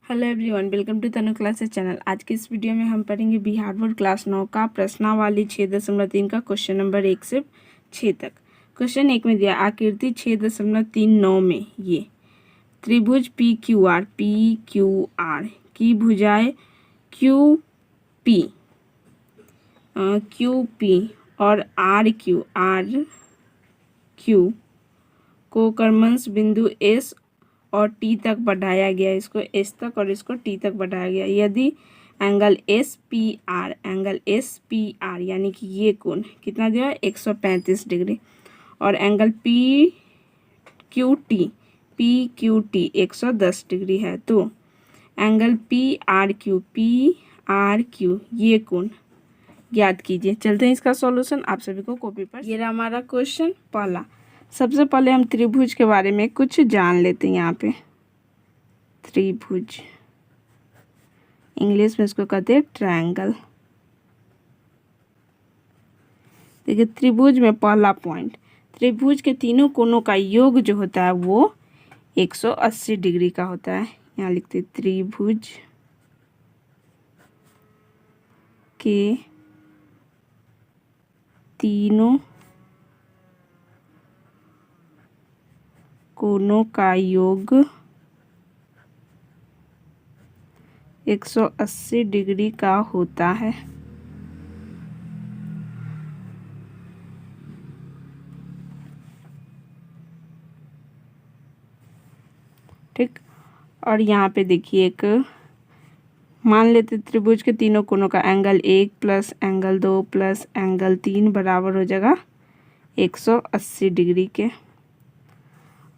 Hello everyone, welcome to Tanu classes channel. आज के इस वीडियो में हम पढ़ेंगे बिहार बोर्ड क्लास 9 का प्रश्नावली 6.3 का क्वेश्चन नंबर 1 से 6 तक। क्वेश्चन 1 में दिया आकृति 6.39 में ये त्रिभुज पी क्यू आर की भुजाएं क्यू पी और आर क्यू को क्रमश बिंदु एस और टी तक बढ़ाया गया। इसको एस तक और इसको टी तक बढ़ाया गया। यदि एंगल एस पी आर यानी कि ये कोण कितना दिया है 135 डिग्री और angle P Q T 110 degree है, तो एंगल पी आर क्यू ये कोण ज्ञात कीजिए। चलते हैं इसका सॉल्यूशन। आप सभी को कॉपी पर, ये रहा हमारा क्वेश्चन पहला। सबसे पहले हम त्रिभुज के बारे में कुछ जान लेते हैं। यहाँ पे त्रिभुज, इंग्लिश में इसको कहते हैं ट्रायंगल। देखिए त्रिभुज में पहला पॉइंट, त्रिभुज के तीनों कोनों का योग जो होता है वो 180 डिग्री का होता है। यहाँ लिखते हैं त्रिभुज के तीनों कोनों का योग 180 डिग्री का होता है। ठीक, और यहाँ पे देखिए एक मान लेते त्रिभुज के तीनों कोनों का angle 1 plus angle 2 plus angle 3 बराबर हो जाएगा 180 डिग्री के।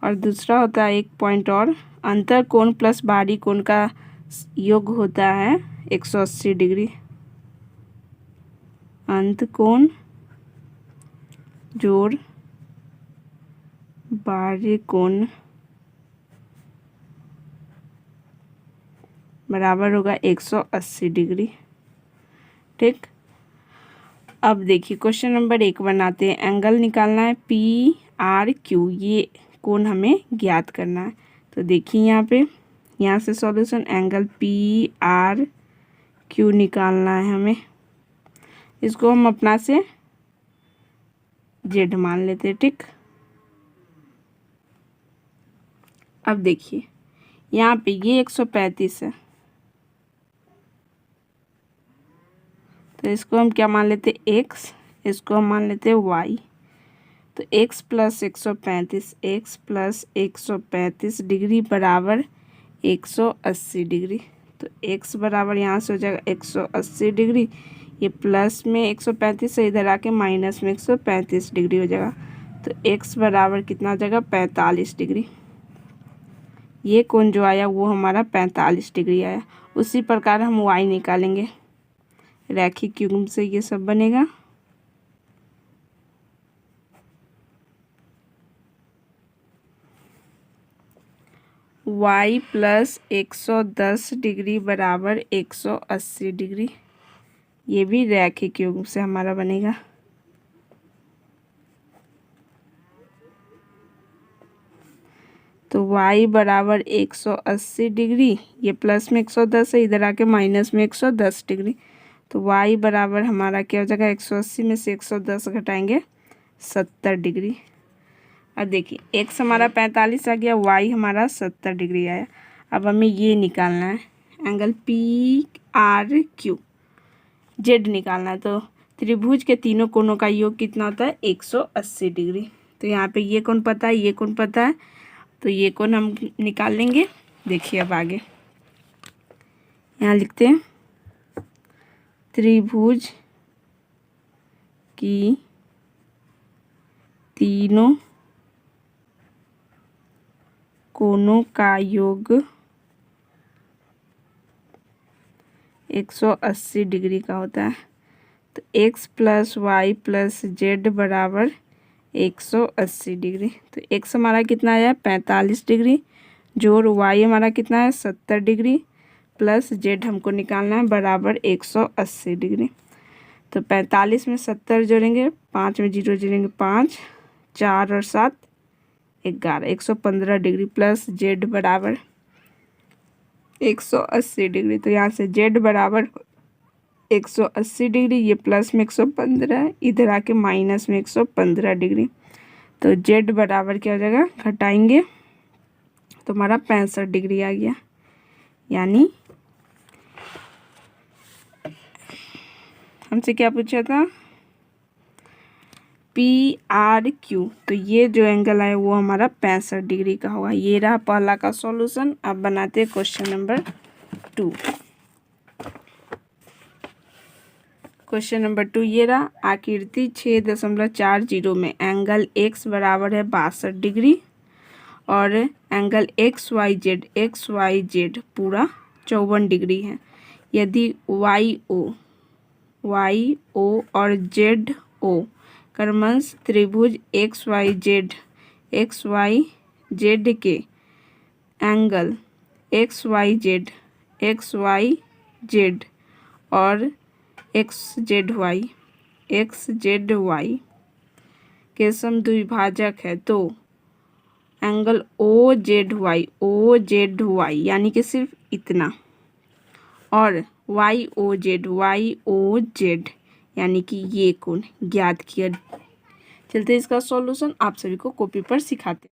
और दूसरा होता है एक पॉइंट और, अंतर कोण प्लस बाहरी कोण का योग होता है 180 डिग्री। अंत कोण जोड़ बाहरी कोण बराबर होगा 180 डिग्री। ठीक, अब देखिए क्वेश्चन नंबर 1 बनाते हैं। एंगल निकालना है पी आर क्यू, ये कोण हमें ज्ञात करना है। तो देखिए यहाँ से solution, angle P are Q निकालना है हमें। इसको हम अपना से जेड मान लेते हैं। ठीक, अब देखिए यहाँ पे ये 135 है, तो इसको हम क्या मान लेते हैं x, इसको हम मान लेते हैं y। तो x प्लस 135 डिग्री बराबर 180 डिग्री। तो x बराबर यहाँ से हो जाएगा 180 डिग्री, ये प्लस में 135 से इधर आके माइनस में 135 डिग्री हो जाएगा। तो x बराबर कितना हो जाएगा 45 डिग्री। ये कोण जो आया वो हमारा 45 डिग्री आया। उसी प्रकार हम y निकालेंगे, रैखिक युग्म से ये सब बनेगा। y प्लस 110 डिग्री बराबर 180 डिग्री, ये भी रैखिक युग्म से हमारा बनेगा। तो y बराबर 180 डिग्री, ये प्लस में 110 है, इधर आके माइनस में 110 डिग्री। तो y बराबर हमारा क्या हो जाएगा, 180 में से 110 घटाएंगे 70 डिग्री। अब देखिए x हमारा 45 आ गया, y हमारा 70 डिग्री आया। अब हमें ये निकालना है angle P are Q, Z निकालना है। तो त्रिभुज के तीनों कोनों का योग कितना होता है 180 डिग्री। तो यहाँ पे ये कोण पता है, ये कोण पता है, तो ये कोण हम निकाल लेंगे। देखिए अब आगे यहाँ लिखते हैं त्रिभुज की तीनों कोनों का योग 180 डिग्री का होता है। तो x plus Y plus Z बराबर 180 डिग्री। तो x हमारा कितना आया 45 डिग्री, जोड़ y हमारा कितना है 70 डिग्री, प्लस जेड हमको निकालना है बराबर 180 डिग्री। तो 45 में 70 जोड़ेंगे, 5 में 0 जोड़ेंगे 5, 4 और 7 11, 115 डिग्री, प्लस जेड बराबर 180 डिग्री। तो यहाँ से जेड बराबर 180 डिग्री, ये प्लस में 115 है, इधर आके माइनस में 115 डिग्री। तो जेड बराबर क्या हो जाएगा, घटाएंगे तो हमारा 65 डिग्री आ गया। यानी हमसे क्या पूछा था, पी आर क्यू, तो ये जो एंगल है वो हमारा 65 डिग्री का होगा। ये रहा पहला का सॉल्यूशन। अब बनाते हैं क्वेश्चन नंबर 2। क्वेश्चन नंबर 2 ये रहा, आकृति 6.40 में एंगल x बराबर है 62 डिग्री और एंगल एक्स वाई जेड पूरा 54 डिग्री है। यदि वाई ओ और जेड ओ क्रमश त्रिभुज एक्स वाई जेड के एंगल एक्स वाई जेड और एक्स जेड वाई के समद्विभाजक है, तो एंगल ओ जेड वाई यानी कि सिर्फ इतना, और वाई ओ जेड यानी कि ये कोण ज्ञात किया। चलते इसका सॉल्यूशन आप सभी को कॉपी पर सिखाते।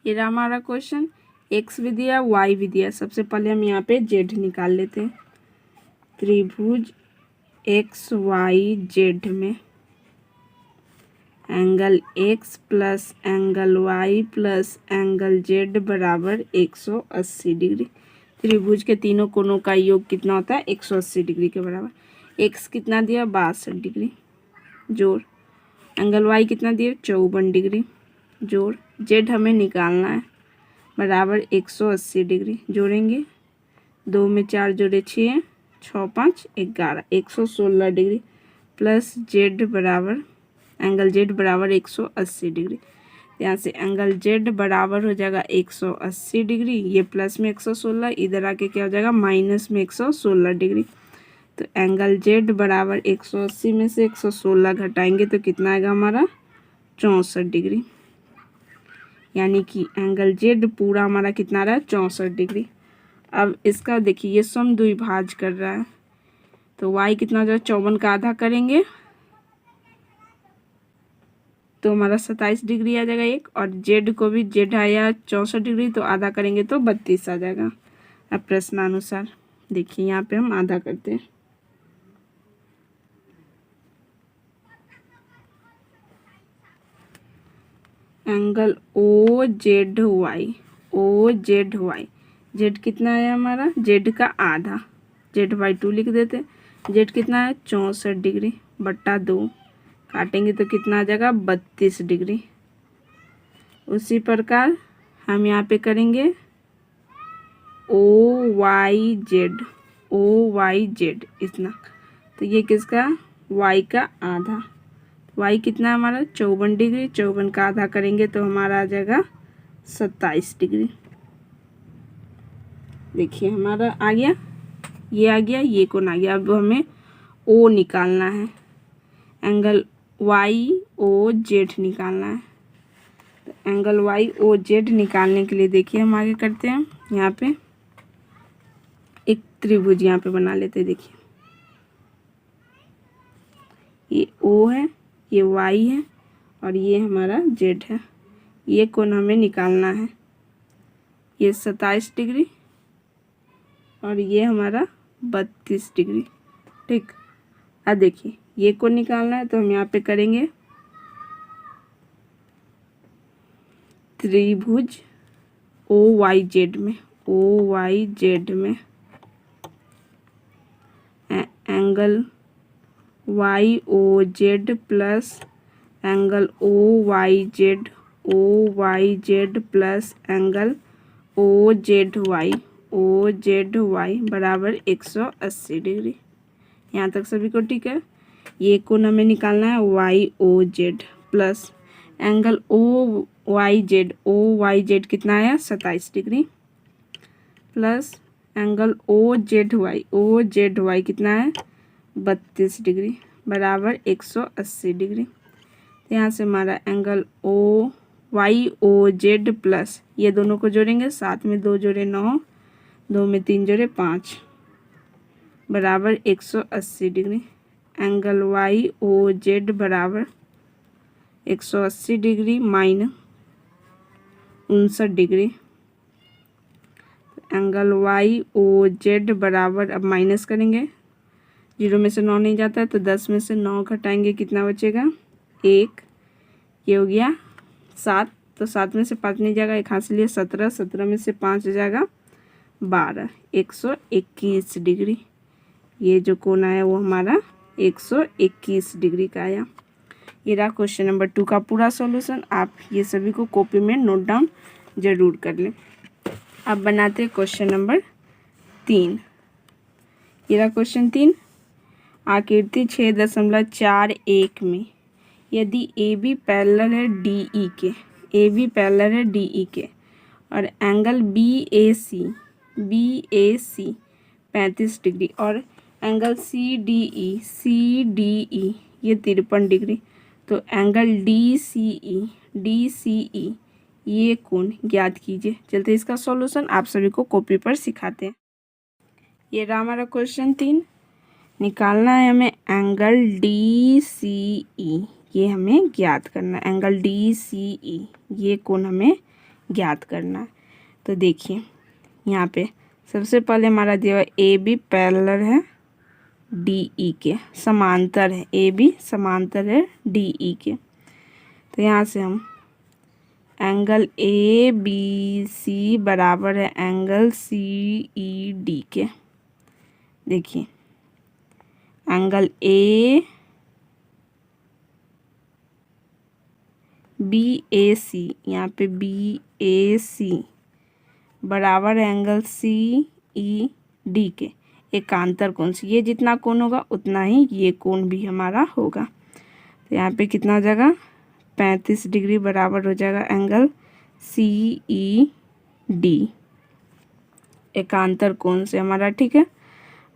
ये रहा हमारा क्वेश्चन, एक्स भी दिया वाई भी दिया। सबसे पहले हम यहाँ पे जेड निकाल लेते हैं। त्रिभुज एक्स वाई जेड में angle X plus angle Y plus angle Z बराबर 180 डिग्री। त्रिभुज के तीनों कोणों का योग कितना होता है, 180 डिग्री के बराबर। एक्स कितना दिया, 62 डिग्री जोड़, एंगल वाई कितना दिया, 54 डिग्री जोड़, जेड हमें निकालना है बराबर 180 डिग्री। जोड़ेंगे, 2 में 4 जोड़े 6, 6 5 11, 116 डिग्री प्लस जेड बराबर एंगल जेड बराबर 180 डिग्री। यहाँ से एंगल जेड बराबर हो जाएगा 180 डिग्री, ये प्लस में 116, इधर आके क्या हो जाएगा माइनस में 116 डिग्री। तो एंगल जेड बराबर 180 में से 116 घटाएंगे तो कितना आएगा हमारा 64 डिग्री। यानी कि एंगल जेड पूरा हमारा कितना रहा है, 64 डिग्री। अब इसका देखिए ये समद्विभाज कर रहा है, तो y कितना हो जाएगा, 54 का आधा करेंगे तो हमारा 27 डिग्री आ जाएगा एक, और जेड को भी, जेड आया 64 डिग्री तो आधा करेंगे तो 32 आ जाएगा। अब प्रश्नानुसार देखिए यहाँ पे हम आधा करते हैं। Angle O Z Y Z कितना है हमारा, जेड का आधा, Z/2 लिख देते। जेड कितना है 64 डिग्री बट्टा 2, काटेंगे तो कितना आ जाएगा 32 डिग्री। उसी प्रकार हम यहाँ पे करेंगे ओ वाई जेड इतना, तो ये किसका, y का आधा, y कितना हमारा 54 डिग्री, 54 का आधा करेंगे तो हमारा आ जाएगा 27 डिग्री। देखिए हमारा आ गया, ये आ गया, ये कोण आ गया। अब हमें ओ निकालना है, एंगल वाई ओ जेड निकालना है। तो एंगल वाई ओ जेड निकालने के लिए देखिए हम आगे करते हैं, यहाँ पे एक त्रिभुज यहाँ पे बना लेते हैं। देखिए ये ओ है, ये वाई है और ये हमारा जेड है। ये कोण हमें निकालना है, ये 27 डिग्री और ये हमारा 32 डिग्री। ठीक, अब देखिए ये कोण निकालना है तो हम यहाँ पे करेंगे त्रिभुज ओ वाई जेड में angle Y O Z plus angle O Y Z plus angle O Z Y बराबर 180 डिग्री। यहाँ तक सभी को ठीक है। ये कोण हमें निकालना है Y O Z plus angle O Y Z कितना आया 27 degree plus angle O Z Y कितना है 32 डिग्री बराबर 180 डिग्री। तो यहाँ से हमारा angle Y O Z plus ये दोनों को जोड़ेंगे, 7 में 2 जोड़े 9, 2 में 3 जोड़े 5 बराबर 180 degree. Angle Y O Z बराबर 180 degree minus 59 degree. Angle Y O Z बराबर, अब माइनस करेंगे, 0 में से 9 नहीं जाता है तो 10 में से 9 घटाएंगे, कितना बचेगा 1। ये हो गया 7, तो 7 में से 5 नहीं जाएगा, 1 हाथ से लिए 17, 17 में से 5 हो जाएगा 12, 121 डिग्री। ये जो कोण आया वो हमारा 121 डिग्री का आया। ये रहा क्वेश्चन नंबर 2 का पूरा सॉल्यूशन। आप ये सभी को कॉपी में नोट डाउन जरूर कर लें। अब बनाते हैं क्वेश्चन नंबर 3। ये रहा क्वेश्चन 3। आकृति 6.41 में यदि ए बी पैरेलल है डी ई के, ए बी पैरेलल है डी ई के और एंगल बी ए सी 35 डिग्री और एंगल सी डी ई ये 53 डिग्री, तो एंगल डी सी ई ये कोण ज्ञात कीजिए। चलते इसका सॉल्यूशन आप सभी को कॉपी पर सिखाते हैं। ये रहा हमारा क्वेश्चन 3। निकालना है हमें एंगल डी सी ई, ये हमें ज्ञात करना है। एंगल डी सी ई ये कोण हमें ज्ञात करना है। तो देखिए यहाँ पे सबसे पहले हमारा दिया हुआ ए बी पैरेलल है डी ई के, समांतर है, ए बी समांतर है डी ई के। तो यहाँ से हम एंगल ए बी सी बराबर है एंगल सी ई डी के। देखिए एंगल ए बी ए सी, यहाँ पे बी ए सी बराबर एंगल सी ई डी के एकांतर कोण से। ये जितना कोण होगा उतना ही ये कोण भी हमारा होगा। तो यहाँ पे कितना हो जाएगा 35 डिग्री बराबर हो जाएगा एंगल सी ई डी एकांतर कोण से हमारा, ठीक है।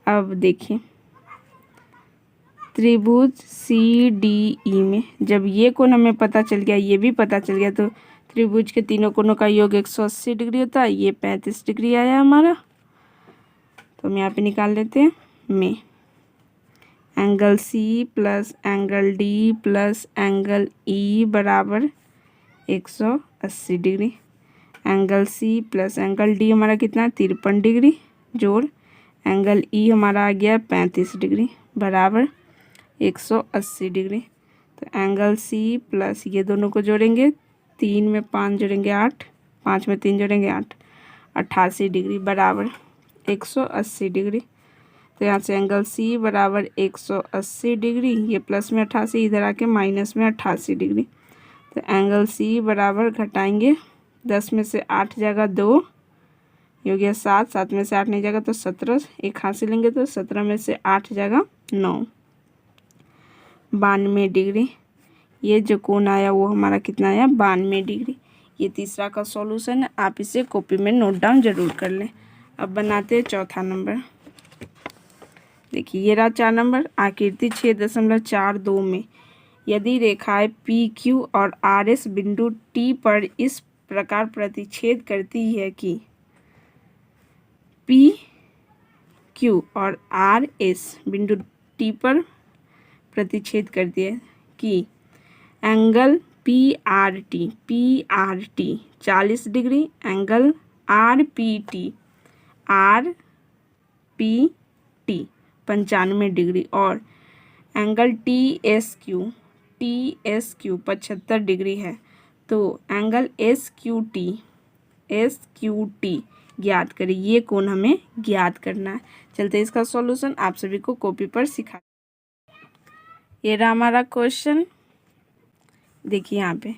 अब देखिए त्रिभुज सी डी ई में जब ये कोण हमें पता चल गया, ये भी पता चल गया, तो त्रिभुज के तीनों कोणों का योग 180 डिग्री होता है। ये 35 डिग्री आया हमारा, तो हम यहाँ पे निकाल लेते हैं में angle C plus angle D plus angle E बराबर 180 degree. Angle C plus angle D हमारा कितना 53 डिग्री जोड़ एंगल ई हमारा आ गया 35 डिग्री बराबर 180 डिग्री। तो एंगल सी प्लस ये दोनों को जोड़ेंगे, 3 में 5 जोड़ेंगे 8, 5 में 3 जोड़ेंगे 8, 88 डिग्री बराबर 180 डिग्री। तो यहाँ से एंगल सी बराबर 180 डिग्री, ये प्लस में 88 इधर आके माइनस में 88 डिग्री। तो एंगल सी बराबर घटाएंगे, 10 में से 8 जाएगा 2, ये हो गया 7, 7 में से 8 नहीं जाएगा तो 17, एक हाथ से लेंगे तो 17 में से 8 जाएगा 9, 92 डिग्री। ये जो कोण आया वो हमारा कितना आया 92 डिग्री। ये तीसरा का सॉल्यूशन है, आप इसे कॉपी में नोट डाउन जरूर कर लें। अब बनाते हैं चौथा नंबर। देखिए ये रहा 4 नंबर। आकृति 6.42 में यदि रेखाएं पी क्यू और आर एस बिंदु टी पर इस प्रकार प्रतिच्छेद करती है कि पी क्यू और आर एस बिंदु टी पर प्रतिच्छेद करती है कि angle P R T 40 degree, angle R P T 95 degree और angle T S Q 75 degree है, तो एंगल एस क्यू टी ज्ञात करें। ये कोण हमें ज्ञात करना है। चलते इसका सॉल्यूशन आप सभी को कॉपी पर सिखा। ये रहा हमारा क्वेश्चन। देखिए यहाँ पे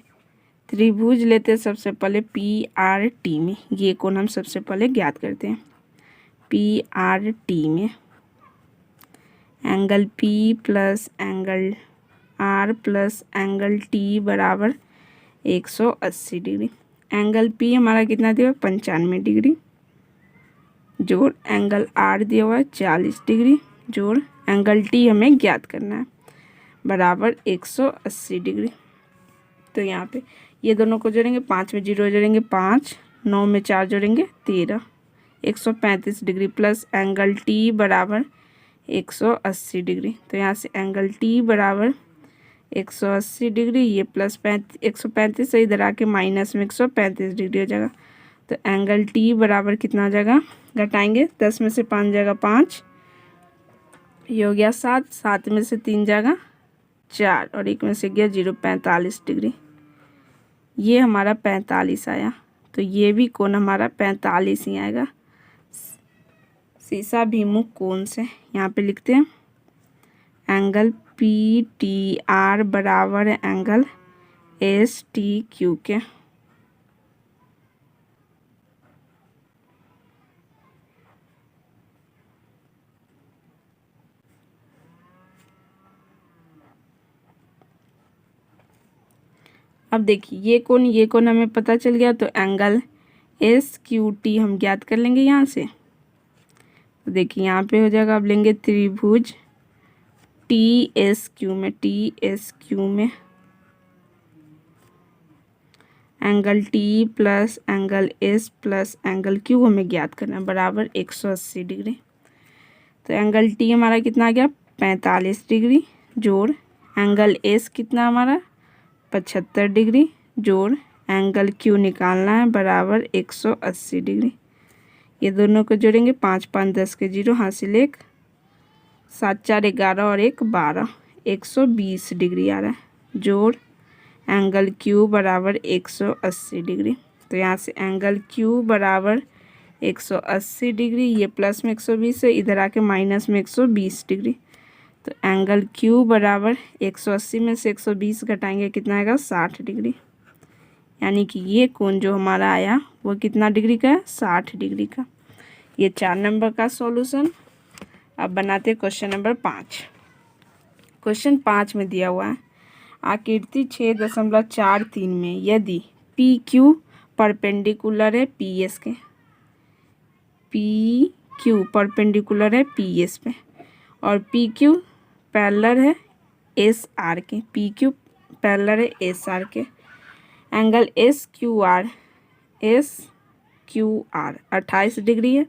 त्रिभुज लेते हैं सबसे पहले पी आर टी में, ये कोण हम सबसे पहले ज्ञात करते हैं। पी आर टी में angle P plus angle R plus angle T बराबर 180 डिग्री। एंगल पी हमारा कितना दिया हुआ 95 डिग्री जोड़ एंगल आर दिया हुआ है 40 डिग्री जोड़ एंगल टी हमें ज्ञात करना है बराबर 180 डिग्री। तो यहाँ पे ये दोनों को जोड़ेंगे, 5 में 0 जोड़ेंगे 5, 9 में 4 जोड़ेंगे 13, 135 डिग्री प्लस एंगल टी बराबर 180 डिग्री। तो यहाँ से एंगल टी बराबर 180 डिग्री, ये प्लस 135 से इधर आके माइनस में 135 डिग्री हो जाएगा। तो एंगल टी बराबर कितना हो जाएगा, घटाएंगे 10 में से 5 जाएगा 5, ये हो गया 7, 7 में से 3 जाएगा 4 और 1 में से गया 0, 45 डिग्री। ये हमारा 45 आया। तो ये भी कोण हमारा 45 ही आएगा शीशाभिमुख कोण से। यहाँ पे लिखते हैं एंगल पी टी आर बराबर एंगल एस टी क्यू के। अब देखिए ये कोण हमें पता चल गया, तो एंगल एस क्यू टी हम ज्ञात कर लेंगे यहाँ से। तो देखिए यहाँ पे हो जाएगा, अब लेंगे त्रिभुज टी एस क्यू में angle T plus angle S plus angle Q हमें ज्ञात करना है बराबर 180 डिग्री। तो एंगल टी हमारा कितना आ गया 45 डिग्री जोड़ एंगल एस कितना हमारा 75 डिग्री जोड़ एंगल क्यू निकालना है बराबर 180 डिग्री। ये दोनों को जोड़ेंगे 5 5 10 के 0 हासिल 1, 7 4 11 और 1 12, 120 डिग्री आ रहा है जोड़ एंगल क्यू बराबर 180 डिग्री। तो यहाँ से एंगल क्यू बराबर 180 डिग्री, ये प्लस में 120 है, इधर आके माइनस में 120 डिग्री। तो एंगल क्यू बराबर 180 में से 120 घटाएंगे कितना आएगा 60 डिग्री। यानी कि ये कोण जो हमारा आया वो कितना डिग्री का है 60 डिग्री का। ये 4 नंबर का सॉल्यूशन। अब बनाते हैं क्वेश्चन नंबर 5। क्वेश्चन 5 में दिया हुआ है आकृति 6.43 में यदि पी क्यू परपेंडिकुलर है पी एस के, पी क्यू परपेंडिकुलर है पी एस पे और पी क्यू पैरेलल है एस आर के, पी क्यू पैरेलल है एस आर के, angle S Q R 28 degree है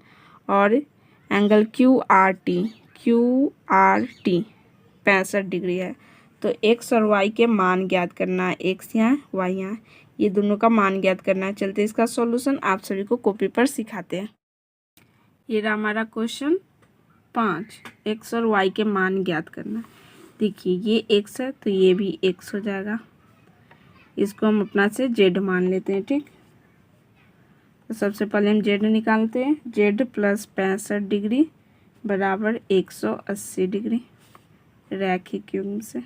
और angle Q R T 65 degree है। तो एक्स और वाई के मान ज्ञात करना है, एक्स यहाँ वाई यहाँ, ये दोनों का मान ज्ञात करना है। चलते इसका सॉल्यूशन आप सभी को कॉपी पर सिखाते हैं। ये रहा हमारा क्वेश्चन 5, एक्स और वाई के मान ज्ञात करना। देखिए ये एक्स है तो ये भी एक्स हो जाएगा, इसको हम अपना से जेड मान लेते हैं। ठीक, तो सबसे पहले हम जेड निकालते हैं, जेड प्लस 65 डिग्री बराबर 180 डिग्री रैखिक युग्म से।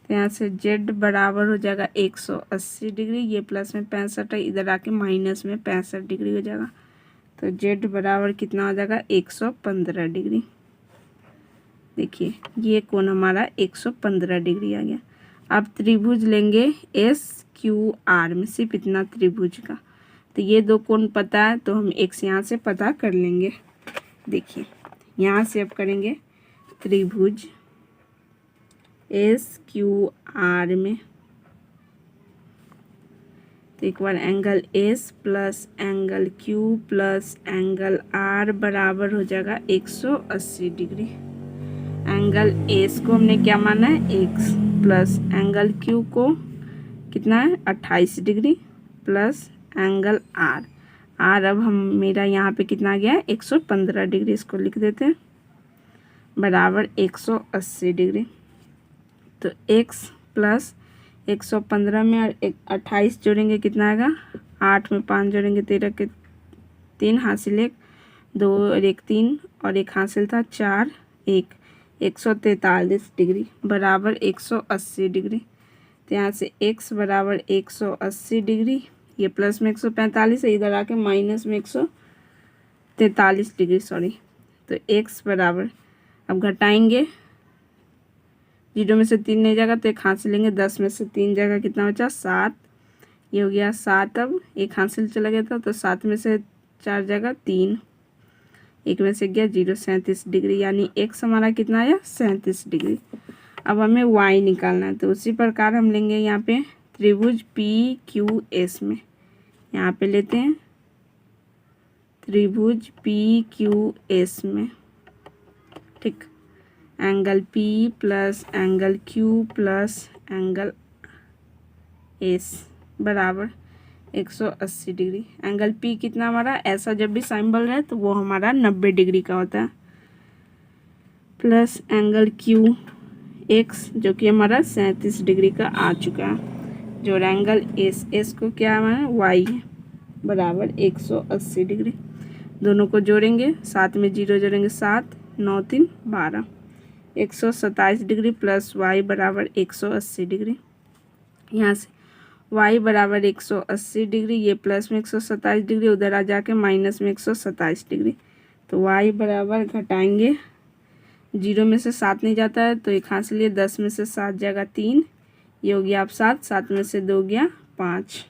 तो यहाँ से जेड बराबर हो जाएगा 180 डिग्री, ये प्लस में 65 है, इधर आके माइनस में 65 डिग्री हो जाएगा। तो जेड बराबर कितना हो जाएगा 115 डिग्री। देखिए ये कोण हमारा 115 डिग्री आ गया। अब त्रिभुज लेंगे एस क्यू आर में, सिर्फ इतना त्रिभुज का। तो ये दो कोण पता है तो हम एक्स यहाँ से पता कर लेंगे। देखिए यहाँ से अब करेंगे त्रिभुज एस क्यू आर में, तो एक बार angle S plus angle Q plus angle R बराबर हो जाएगा 180 डिग्री। एंगल एस को हमने क्या माना है एक्स प्लस एंगल क्यू को कितना है 28 degree plus angle R, R अब हम मेरा यहाँ पे कितना आ गया है 115 डिग्री, इसको लिख देते हैं बराबर 180 डिग्री। तो x प्लस 115 में और 28 जोड़ेंगे कितना आएगा 8 में 5 जोड़ेंगे 13 के 3 हासिल 1 2 और 1 3 और 1 हासिल था 4 1 143 डिग्री बराबर 180 डिग्री। तो यहाँ से x बराबर 180 डिग्री, ये प्लस में 145 है, इधर आके माइनस में 143 डिग्री सॉरी। तो x बराबर अब घटाएंगे 0 में से 3 नहीं जाएगा तो 1 हासिल लेंगे, 10 में से 3 जाएगा कितना बचा 7, ये हो गया 7। अब 1 हासिल चला गया था तो 7 में से 4 जाएगा 3, 1 में से गया 0, 37 डिग्री, यानी x हमारा कितना आया 37 डिग्री। अब हमें y निकालना है तो उसी प्रकार हम लेंगे यहाँ पे त्रिभुज पी क्यू एस में, यहाँ पे लेते हैं त्रिभुज पी क्यू एस में, ठीक। Angle P plus angle Q plus angle S बराबर 180 डिग्री। एंगल पी कितना हमारा, ऐसा जब भी सिंबल है तो वो हमारा 90 डिग्री का होता है, प्लस एंगल क्यू एक्स जो कि हमारा 37 डिग्री का आ चुका है, जो एंगल एस, एस को क्या है वाई है, बराबर 180 डिग्री। दोनों को जोड़ेंगे, साथ में जीरो जोड़ेंगे, 7 9 3 12, 127 डिग्री प्लस वाई बराबर 180 डिग्री। यहाँ से y बराबर 180 डिग्री, ये प्लस में 127 डिग्री, उधर आ जाके माइनस में 127 डिग्री, तो y बराबर घटाएंगे, जीरो में से 7 नहीं जाता है तो एक हाथ से लिए, 10 में से 7 जाएगा 3, ये हो गया आप 7, 7 में से 2 गया 5,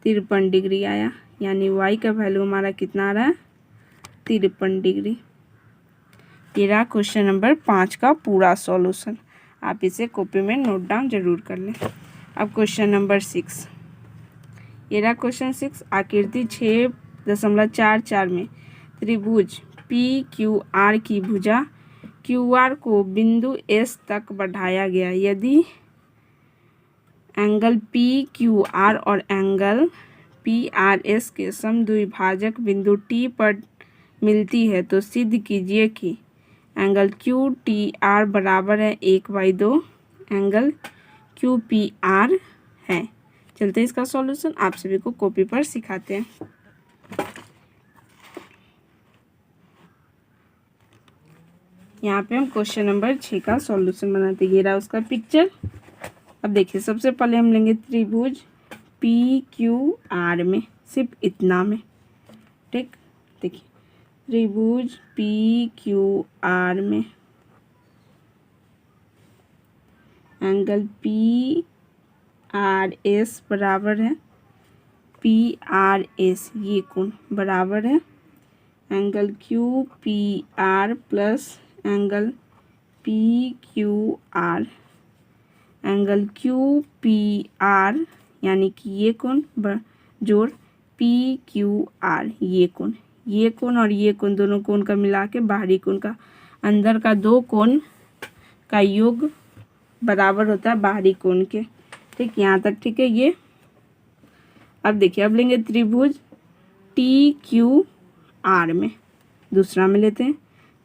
53 डिग्री आया। यानी y का वैल्यू हमारा कितना आ रहा है, 53 डिग्री। ये रहा क्वेश्चन नंबर 5 का पूरा सॉल्यूशन। आप इसे कॉपी में नोट डाउन जरूर कर लें। अब क्वेश्चन नंबर 6, ये रहा क्वेश्चन 6। आकृति 6.44 में त्रिभुज पी क्यू आर की भुजा क्यू आर को बिंदु एस तक बढ़ाया गया। यदि एंगल पी क्यू आर और एंगल पी आर एस के समद्विभाजक बिंदु टी पर मिलती है तो सिद्ध कीजिए कि एंगल क्यू टी आर बराबर है 1/2 एंगल क्यू पी आर है। चलते हैं इसका सॉल्यूशन, आप सभी को कॉपी पर सिखाते हैं। यहाँ पे हम क्वेश्चन नंबर 6 का सॉल्यूशन बनाते हैं। ये रहा उसका पिक्चर। अब देखिए, सबसे पहले हम लेंगे त्रिभुज पी क्यू आर में, सिर्फ इतना में, ठीक। देखिए त्रिभुज पी क्यू आर में एंगल पी आर एस बराबर है पी आर एस, ये कोण बराबर है angle Q P R plus angle P Q R. Angle Q P R यानी कि ये कोण जोड़ पी क्यू आर, ये कोण और ये कोण, दोनों कोण का मिला के बाहरी कोण का, अंदर का दो कोण का योग बराबर होता है बाहरी कोण के, ठीक। यहाँ तक ठीक है ये। अब देखिए, अब लेंगे त्रिभुज टी क्यू आर में, दूसरा में लेते हैं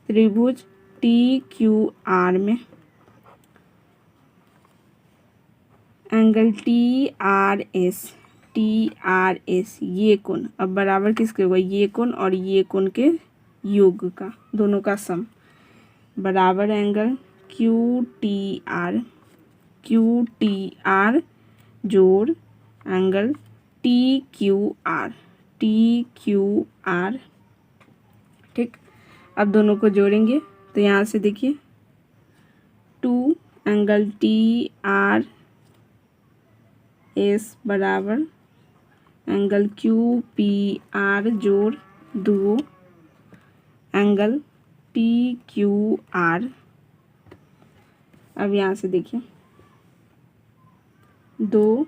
त्रिभुज टी क्यू आर में एंगल टी आर एस, ये कोण अब बराबर किसके होगा, ये कोण और ये कोण के योग का, दोनों का सम बराबर एंगल क्यू टी आर जोड़ एंगल टी क्यू आर, ठीक। अब दोनों को जोड़ेंगे तो यहाँ से देखिए 2 एंगल टी आर एस बराबर एंगल क्यू पी आर जोड़ 2 एंगल टी क्यू आर। अब यहाँ से देखिए 2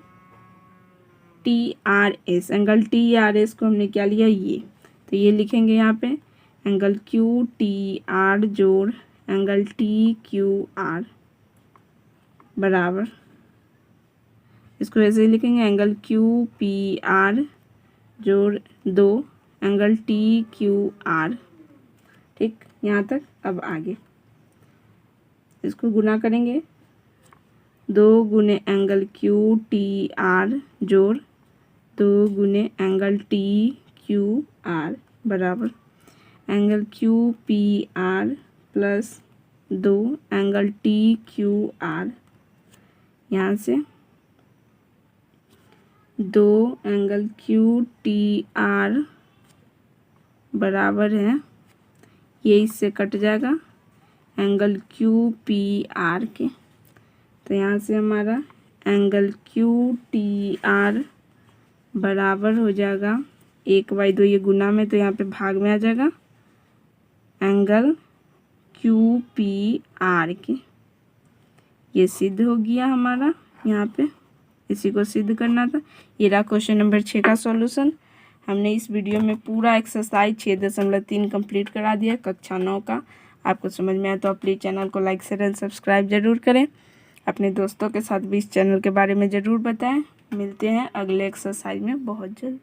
T R S, angle T R S को हमने क्या लिया, ये, तो ये लिखेंगे यहाँ पे एंगल क्यू टी आर जोड़ एंगल टी क्यू आर बराबर, इसको ऐसे ही लिखेंगे एंगल क्यू पी आर जोड़ 2 एंगल टी क्यू आर, ठीक। यहाँ तक। अब आगे इसको गुना करेंगे, 2 गुने एंगल क्यू टी आर जोड़ 2 गुने एंगल टी क्यू आर बराबर angle Q P R plus 2 angle T Q R. यहाँ से 2 एंगल क्यू टी आर बराबर है, ये इससे कट जाएगा एंगल क्यू पी आर के, तो यहाँ से हमारा एंगल क्यू टी आर बराबर हो जाएगा 1/2, ये गुना में तो यहाँ पे भाग में आ जाएगा एंगल क्यू पी आर के, ये सिद्ध हो गया हमारा यहाँ पे। इसी को सिद्ध करना था। ये रहा क्वेश्चन नंबर 6 का सॉल्यूशन। हमने इस वीडियो में पूरा एक्सरसाइज 6.3 कंप्लीट करा दिया कक्षा 9 का। आपको समझ में आया तो आप प्लीज़ चैनल को लाइक शेयर एंड सब्सक्राइब जरूर करें। अपने दोस्तों के साथ भी इस चैनल के बारे में ज़रूर बताएं। मिलते हैं अगले एक्सरसाइज में बहुत जल्द।